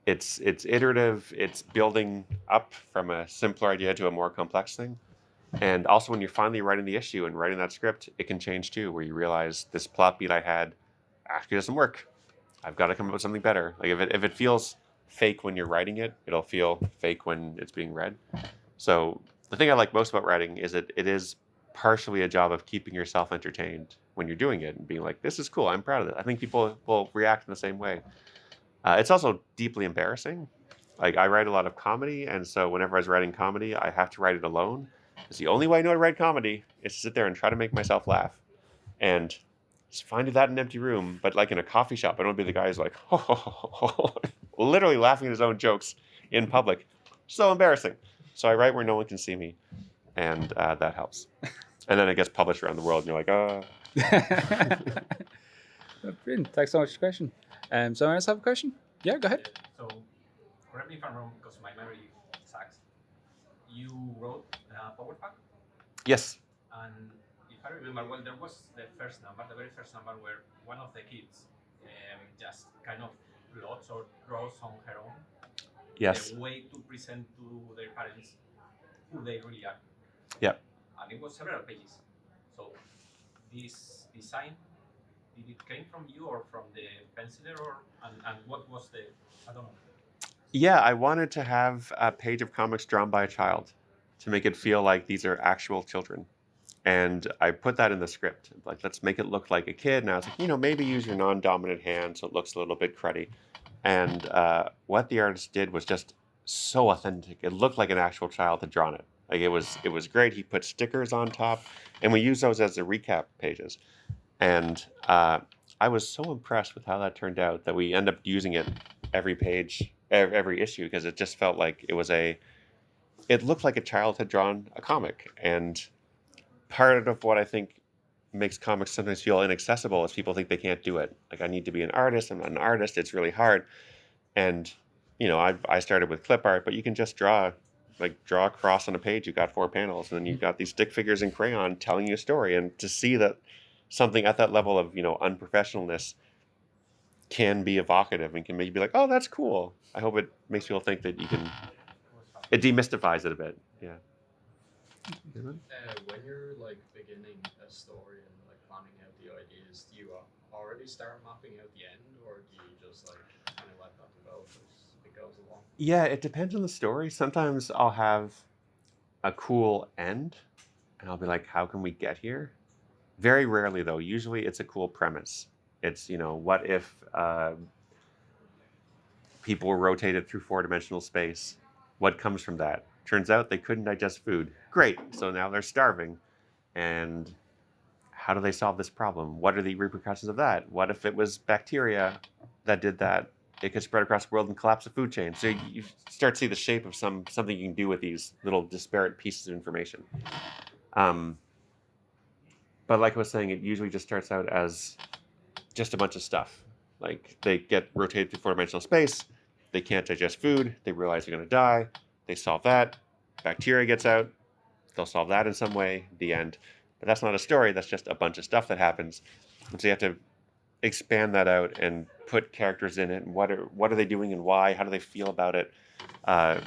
it's iterative. It's building up from a simpler idea to a more complex thing. And also when you're finally writing the issue and writing that script, it can change too, where you realize this plot beat I had actually doesn't work. I've got to come up with something better. Like, if it feels fake when you're writing it, it'll feel fake when it's being read. So the thing I like most about writing is that it is partially a job of keeping yourself entertained when you're doing it and being like, this is cool. I'm proud of it. I think people will react in the same way. It's also deeply embarrassing. Like, I write a lot of comedy, and so whenever I was writing comedy, I have to write it alone. It's the only way I know to write comedy is to sit there and try to make myself laugh. And just find that in an empty room, but like in a coffee shop. I don't want to be the guy who's like, literally laughing at his own jokes in public. So embarrassing. So I write where no one can see me, and that helps. And then it gets published around the world, and you're like, oh. Brilliant. Thanks so much for the question. Someone else have a question? Yeah, go ahead. So, correct me if I'm wrong, because my memory sucks. You wrote Power Pack, Yes. and if I remember, well, there was the very first number where one of the kids just kind of plots or draws on her own Yes. the way to present to their parents who they really are. Yep. And it was several pages. So this design, did it came from you or from the penciler, or and what was the, I don't know. Yeah, I wanted to have a page of comics drawn by a child to make it feel like these are actual children. And I put that in the script. Like, let's make it look like a kid. And I was like, maybe use your non-dominant hand so it looks a little bit cruddy. And what the artist did was just so authentic. It looked like an actual child had drawn it. Like, it was great. He put stickers on top, and we used those as the recap pages. And I was so impressed with how that turned out that we end up using it every page, every issue, because it just felt like it looked like a child had drawn a comic. And part of what I think makes comics sometimes feel inaccessible is people think they can't do it. Like, I need to be an artist. I'm not an artist. It's really hard. And, I started with clip art, but you can just draw a cross on a page. You've got 4 panels, and then you've got these stick figures in crayon telling you a story. And to see that something at that level of, unprofessionalness can be evocative and can make you be like, oh, that's cool. I hope it makes people think that it demystifies it a bit. Yeah. When you're beginning a story and planning out the ideas, do you already start mapping out the end, or do you just kind of let that develop as it goes along? Yeah, it depends on the story. Sometimes I'll have a cool end, and I'll be like, how can we get here? Very rarely, though. Usually it's a cool premise. It's, what if people were rotated through 4-dimensional space? What comes from that? Turns out they couldn't digest food. Great. So now they're starving. And how do they solve this problem? What are the repercussions of that? What if it was bacteria that did that? It could spread across the world and collapse the food chain. So you start to see the shape of something you can do with these little disparate pieces of information. But like I was saying, it usually just starts out as just a bunch of stuff. Like, they get rotated through 4-dimensional space. They can't digest food. They realize they're going to die. They solve that. Bacteria gets out. They'll solve that in some way. The end. But that's not a story. That's just a bunch of stuff that happens. And so you have to expand that out and put characters in it. And what are they doing and why? How do they feel about it? I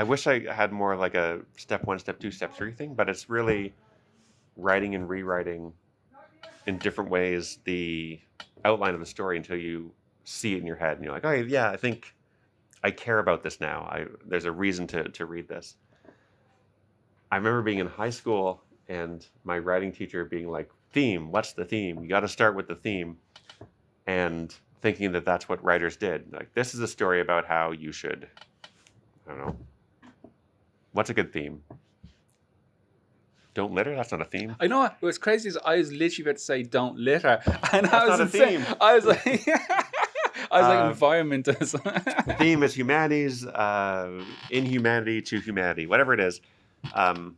wish I had more like a step 1, step 2, step 3 thing, but it's really writing and rewriting in different ways the outline of the story until you see it in your head and you're like, oh yeah, I think I care about this now. There's a reason to read this. I remember being in high school and my writing teacher being like, theme, what's the theme? You got to start with the theme, and thinking that that's what writers did. Like, this is a story about how you should, I don't know, what's a good theme? Don't litter? That's not a theme. I know. What's crazy is I was literally about to say don't litter. And That's I was not a insane. theme. I was like, environment. The theme is humanities, inhumanity to humanity, whatever it is. I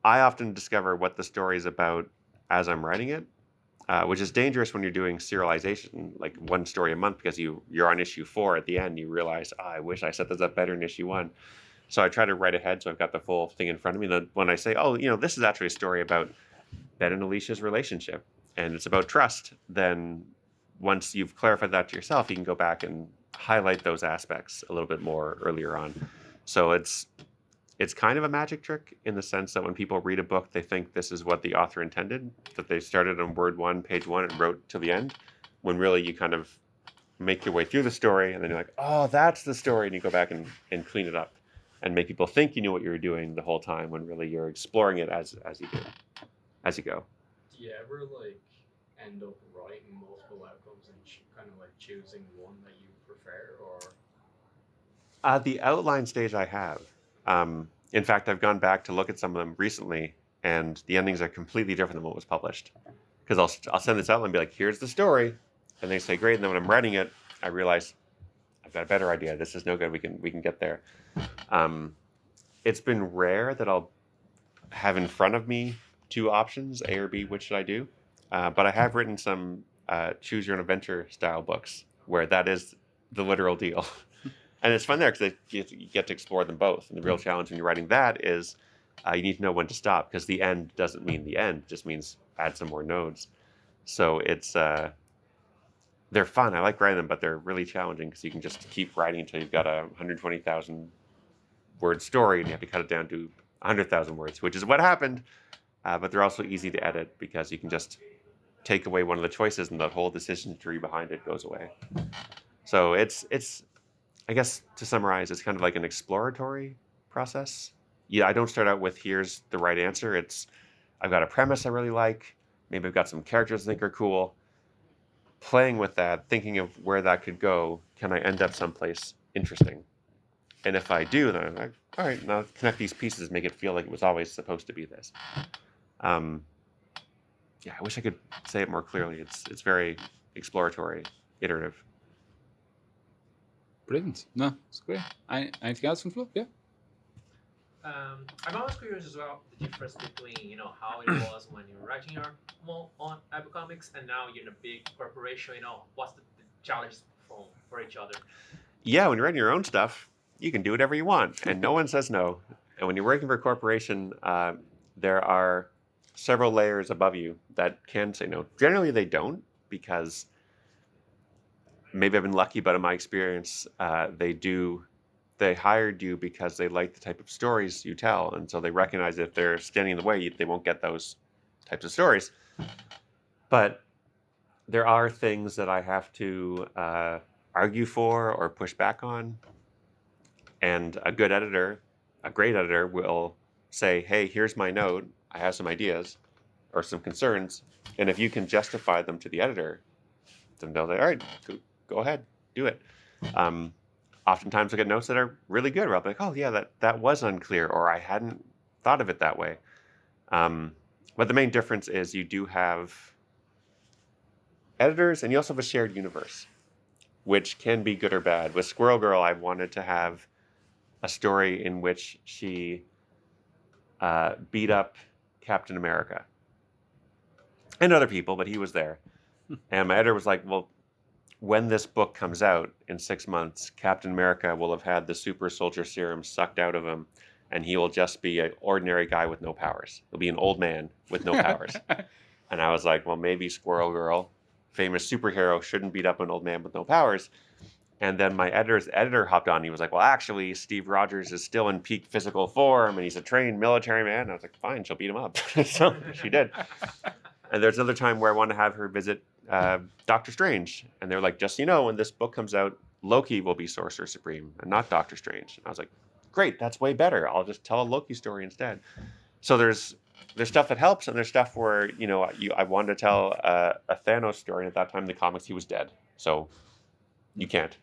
often discover what the story is about as I'm writing it, which is dangerous when you're doing serialization, like one story a month, because you're on issue 4 at the end. You realize, I wish I set this up better in issue 1. So I try to write ahead so I've got the full thing in front of me. Then when I say, this is actually a story about Ben and Alicia's relationship, and it's about trust, then once you've clarified that to yourself, you can go back and highlight those aspects a little bit more earlier on. So it's kind of a magic trick in the sense that when people read a book, they think this is what the author intended, that they started on word 1, page 1, and wrote to the end, when really you kind of make your way through the story, and then you're like, oh, that's the story, and you go back and clean it up and make people think you knew what you were doing the whole time, when really you're exploring it as you go. Do you ever end up writing multiple outcomes and kind of choosing one that you prefer, or? At the outline stage, I have. In fact, I've gone back to look at some of them recently, and the endings are completely different than what was published. Because I'll send this outline and be like, here's the story, and they say great, and then when I'm writing it, I realize I've got a better idea. This is no good. We can get there. It's been rare that I'll have in front of me 2 options, A or B. Which should I do? But I have written some choose your own adventure style books where that is the literal deal. And it's fun there because you get to explore them both. And the real challenge when you're writing that is you need to know when to stop, because the end doesn't mean the end, it just means add some more nodes. So it's they're fun. I like writing them, but they're really challenging because you can just keep writing until you've got a 120,000 word story and you have to cut it down to 100,000 words, which is what happened. But they're also easy to edit because you can just take away one of the choices and the whole decision tree behind it goes away. So it's I guess to summarize, it's kind of like an exploratory process. Yeah, I don't start out with here's the right answer. It's I've got a premise I really like. Maybe I've got some characters I think are cool. Playing with that, thinking of where that could go. Can I end up someplace interesting? And if I do, then I'm like, all right, now connect these pieces, make it feel like it was always supposed to be this. Yeah, I wish I could say it more clearly. It's very exploratory, iterative. Brilliant. No, it's great. Anything else from Flo? Yeah. I'm always curious as well the difference between how it was when you were writing your own Apple Comics and now you're in a big corporation. What's the challenges for each other? Yeah, when you're writing your own stuff, you can do whatever you want, and no one says no. And when you're working for a corporation, there are several layers above you that can say no. Generally, they don't, because maybe I've been lucky, but in my experience, they hired you because they like the type of stories you tell. And so they recognize if they're standing in the way, they won't get those types of stories. But there are things that I have to argue for or push back on. And a great editor will say, hey, here's my note. I have some ideas or some concerns. And if you can justify them to the editor, then they'll say, all right, go ahead, do it. Oftentimes I get notes that are really good where I'll be like, oh yeah, that was unclear, or I hadn't thought of it that way. But the main difference is you do have editors and you also have a shared universe, which can be good or bad. With Squirrel Girl, I wanted to have a story in which she beat up Captain America and other people, but he was there. And my editor was like, well, when this book comes out in 6 months, Captain America will have had the super soldier serum sucked out of him, and he will just be an ordinary guy with no powers. He'll be an old man with no powers. And I was like, well, maybe Squirrel Girl, famous superhero, shouldn't beat up an old man with no powers. And then my editor hopped on. He was like, well, actually, Steve Rogers is still in peak physical form, and he's a trained military man. And I was like, fine, she'll beat him up. So she did. And there's another time where I want to have her visit Doctor Strange. And they're like, just so you know, when this book comes out, Loki will be Sorcerer Supreme and not Doctor Strange. And I was like, great, that's way better. I'll just tell a Loki story instead. So there's stuff that helps, and there's stuff where, I wanted to tell a Thanos story. And at that time in the comics, he was dead. So you can't.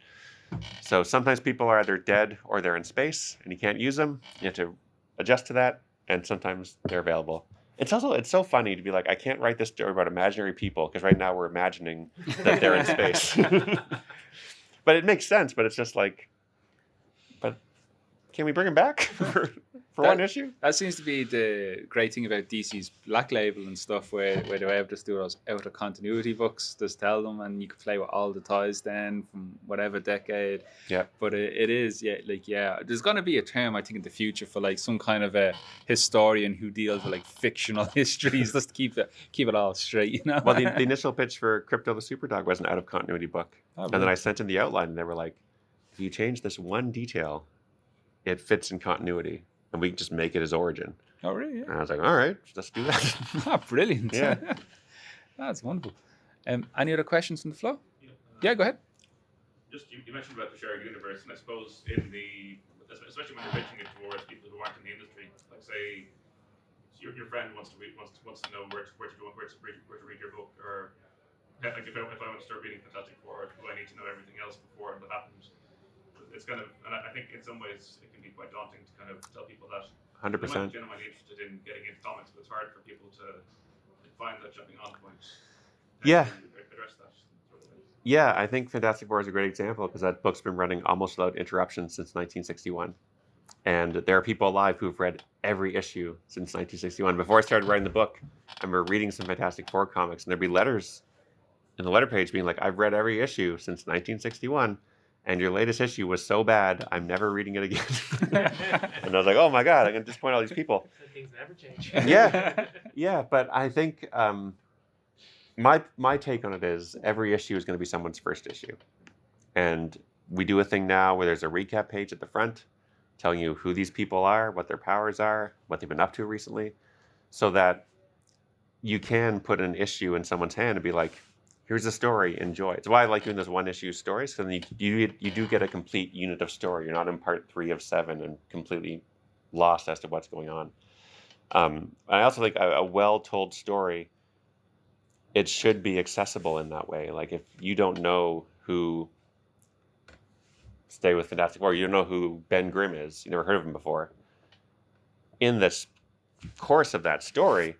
So sometimes people are either dead or they're in space, and you can't use them. You have to adjust to that, and sometimes they're available. It's so funny to be like, I can't write this story about imaginary people because right now we're imagining that they're in space. But it makes sense, but it's just like, but can we bring them back for one issue? That seems to be the great thing about DC's Black Label and stuff, where they're able to do those out of continuity books, just tell them, and you can play with all the ties then from whatever decade. Yeah. But it is, there's going to be a term, I think, in the future for like some kind of a historian who deals with like fictional histories, just to keep it all straight, Well, the initial pitch for Krypto the Superdog was an out of continuity book. Oh, really? And then I sent in the outline, and they were like, if you change this one detail, it fits in continuity, and we can just make it his origin. Oh, really? Yeah. And I was like, all right, let's do that. Brilliant. Yeah. That's wonderful. Any other questions from the floor? Yeah, go ahead. Just you mentioned about the shared universe, and I suppose especially when you're pitching it towards people who aren't in the industry, like say your friend wants to know where to read your book, or like if I want to start reading Fantastic Four, do I need to know everything else before that happens? It's kind of, and I think in some ways it can be quite daunting to kind of tell people that 100%. They might be genuinely interested in getting into comics, but it's hard for people to find that jumping on point. Yeah. Address that sort of thing. Yeah, I think Fantastic Four is a great example because that book's been running almost without interruption since 1961. And there are people alive who've read every issue since 1961. Before I started writing the book, I remember reading some Fantastic Four comics, and there'd be letters in the letter page being like, I've read every issue since 1961. and your latest issue was so bad, I'm never reading it again. And I was like, oh my God, I'm going to disappoint all these people. Things never change. Yeah, but I think my take on it is every issue is going to be someone's first issue. And we do a thing now where there's a recap page at the front telling you who these people are, what their powers are, what they've been up to recently, so that you can put an issue in someone's hand and be like, here's a story, enjoy. It's why I like doing those one issue stories, because then you do get a complete unit of story. You're not in part 3 of 7 and completely lost as to what's going on. I also think a well-told story, it should be accessible in that way. Like if you don't know who, stay with Fantastic Four, you don't know who Ben Grimm is, you never heard of him before, in this course of that story,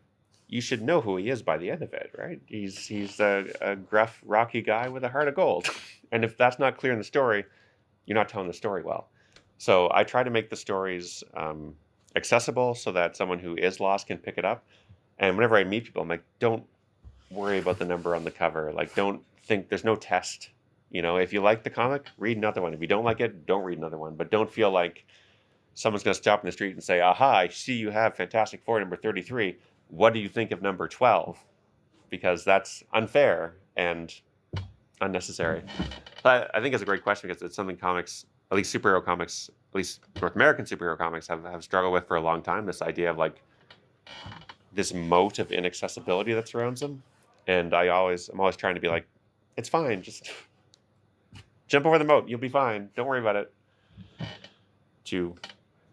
you should know who he is by the end of it, right? He's a gruff, rocky guy with a heart of gold. And if that's not clear in the story, you're not telling the story well. So I try to make the stories accessible so that someone who is lost can pick it up. And whenever I meet people, I'm like, don't worry about the number on the cover. Like, don't think there's no test. You know, if you like the comic, read another one. If you don't like it, don't read another one. But don't feel like someone's going to stop in the street and say, aha, I see you have Fantastic Four number 33. What do you think of number 12? Because that's unfair and unnecessary. But I think it's a great question because it's something comics, at least superhero comics, at least North American superhero comics have struggled with for a long time. This idea of like this moat of inaccessibility that surrounds them. And I'm always trying to be like, it's fine. Just jump over the moat. You'll be fine. Don't worry about it. I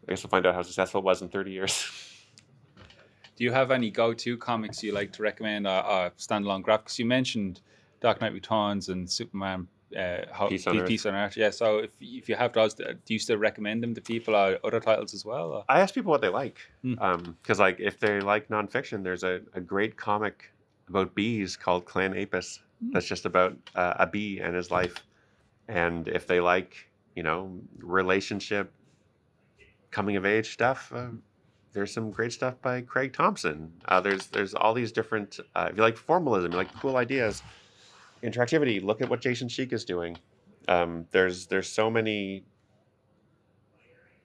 guess we'll find out how successful it was in 30 years. Do you have any go-to comics you like to recommend, standalone graphics? You mentioned Dark Knight Returns and Superman Peace on Earth. Yeah, so if you have those, do you still recommend them to people or other titles as well? Or? I ask people what they like. Because like if they like nonfiction, there's a great comic about bees called Clan Apis that's just about a bee and his life. And if they like, relationship, coming of age stuff, there's some great stuff by Craig Thompson. There's all these different, if you like formalism, you like cool ideas, interactivity, look at what Jason Sheik is doing. There's so many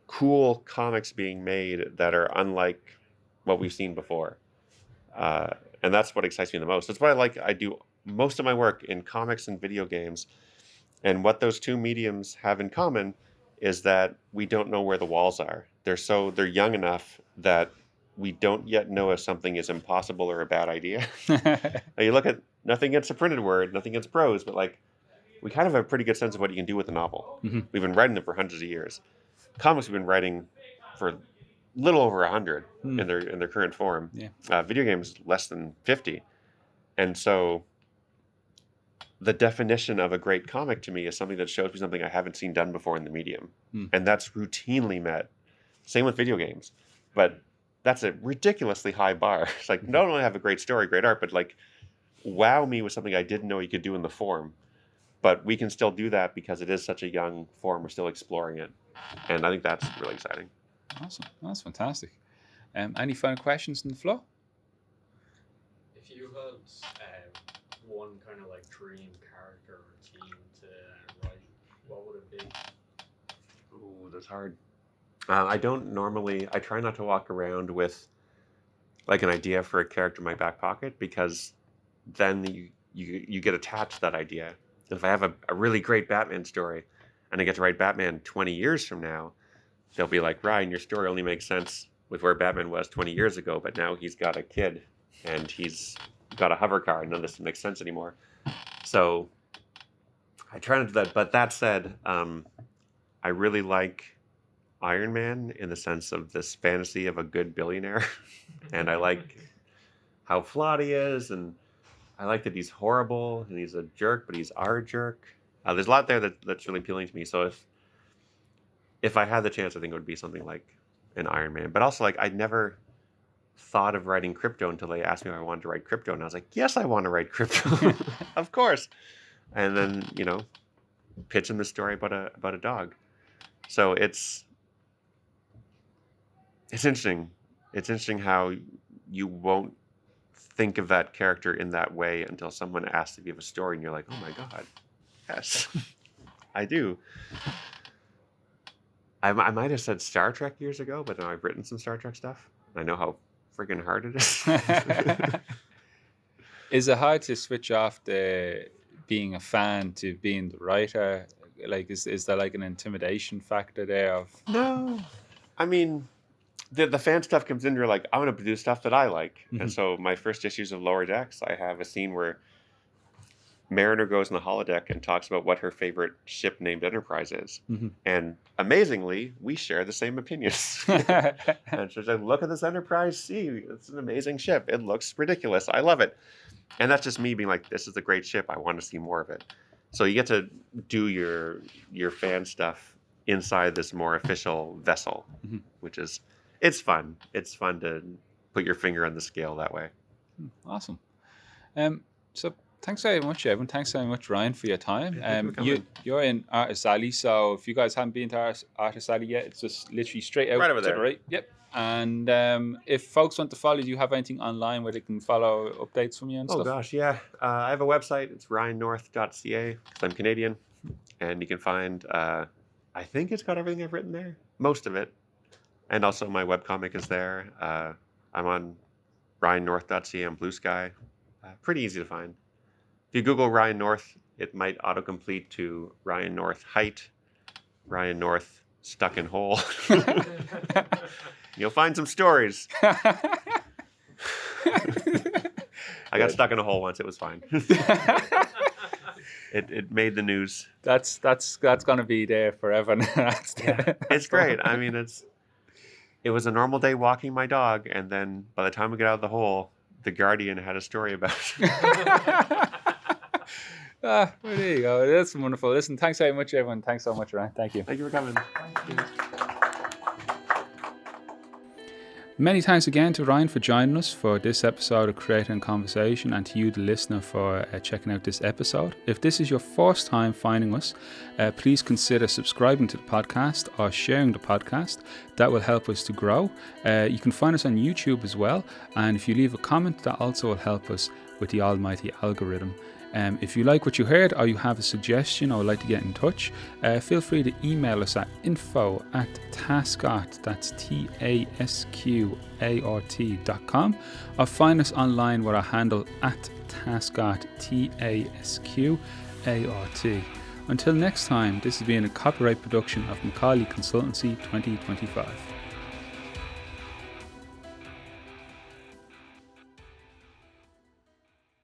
cool comics being made that are unlike what we've seen before. And that's what excites me the most. That's why I do most of my work in comics and video games. And what those two mediums have in common is that we don't know where the walls are. They're young enough that we don't yet know if something is impossible or a bad idea. Now you look at, nothing against the printed word, nothing against prose, but like we kind of have a pretty good sense of what you can do with a novel. Mm-hmm. We've been writing them for hundreds of years. Comics we've been writing for a little over 100 in their current form. Yeah. Video games less than 50. And so the definition of a great comic to me is something that shows me something I haven't seen done before in the medium. And that's routinely met. Same with video games. But that's a ridiculously high bar. It's like, not only have a great story, great art, but like wow me with something I didn't know you could do in the form. But we can still do that because it is such a young form. We're still exploring it. And I think that's really exciting. Awesome. That's fantastic. Any final questions on the floor? If you had one kind of like dream character or team to write, what would it be? Ooh, that's hard. I try not to walk around with like an idea for a character in my back pocket, because then you get attached to that idea. If I have a really great Batman story and I get to write Batman 20 years from now, they'll be like, Ryan, your story only makes sense with where Batman was 20 years ago, but now he's got a kid and he's got a hover car and none of this makes sense anymore. So I try not to do that. But that said, I really like Iron Man in the sense of this fantasy of a good billionaire. And I like how flawed he is, and I like that he's horrible and he's a jerk, but he's our jerk. There's a lot there that's really appealing to me. So if I had the chance, I think it would be something like an Iron Man. But also, like, I'd never thought of writing Krypto until they asked me if I wanted to write Krypto, and I was like, yes, I want to write Krypto. Of course. And then, pitching the story about a dog. So it's interesting. It's interesting how you won't think of that character in that way until someone asks if you have a story, and you're like, oh my God, yes. I do. I might have said Star Trek years ago, but now I've written some Star Trek stuff. I know how freaking hard it is. Is it hard to switch off the being a fan to being the writer? Like, is there like an intimidation factor there of? No. I mean, the fan stuff comes in, you're like, I want to produce stuff that I like. And so my first issues of Lower Decks, I have a scene where Mariner goes in the holodeck and talks about what her favorite ship named Enterprise is. And amazingly, we share the same opinions. And she's like, look at this Enterprise C. It's an amazing ship. It looks ridiculous. I love it. And that's just me being like, this is a great ship. I want to see more of it. So you get to do your fan stuff inside this more official vessel, which is, it's fun. It's fun to put your finger on the scale that way. Awesome. So thanks very much, Evan. Thanks very much, Ryan, for your time. You're in Artist Alley, so if you guys haven't been to Artist Alley yet, it's just literally straight out Right over to there. the right. Yep. And if folks want to follow, do you have anything online where they can follow updates from you and stuff? Oh gosh, yeah. I have a website. It's ryannorth.ca because I'm Canadian, and you can find. I think it's got everything I've written there, most of it, and also my webcomic is there. I'm on ryannorth.ca on Blue Sky. Pretty easy to find. If you Google Ryan North, it might autocomplete to Ryan North height, Ryan North stuck in hole. You'll find some stories. I got stuck in a hole once. It was fine. It made the news. That's gonna be there forever. It's great. I mean, it was a normal day walking my dog, and then by the time we got out of the hole, the Guardian had a story about it. Well, there you go. That's wonderful. Listen, thanks very much, everyone. Thanks so much, Ryan. Thank you. Thank you for coming. Many thanks again to Ryan for joining us for this episode of Creator in Conversation, and to you, the listener, for checking out this episode. If this is your first time finding us, please consider subscribing to the podcast or sharing the podcast. That will help us to grow. You can find us on YouTube as well, and if you leave a comment, that also will help us with the almighty algorithm. If you like what you heard, or you have a suggestion or would like to get in touch, feel free to email us at info@tasqart, that's TASQART.com, or find us online with our handle @tasqart, TASQART. Until next time, this has been a copyright production of Macaulay Consultancy 2025.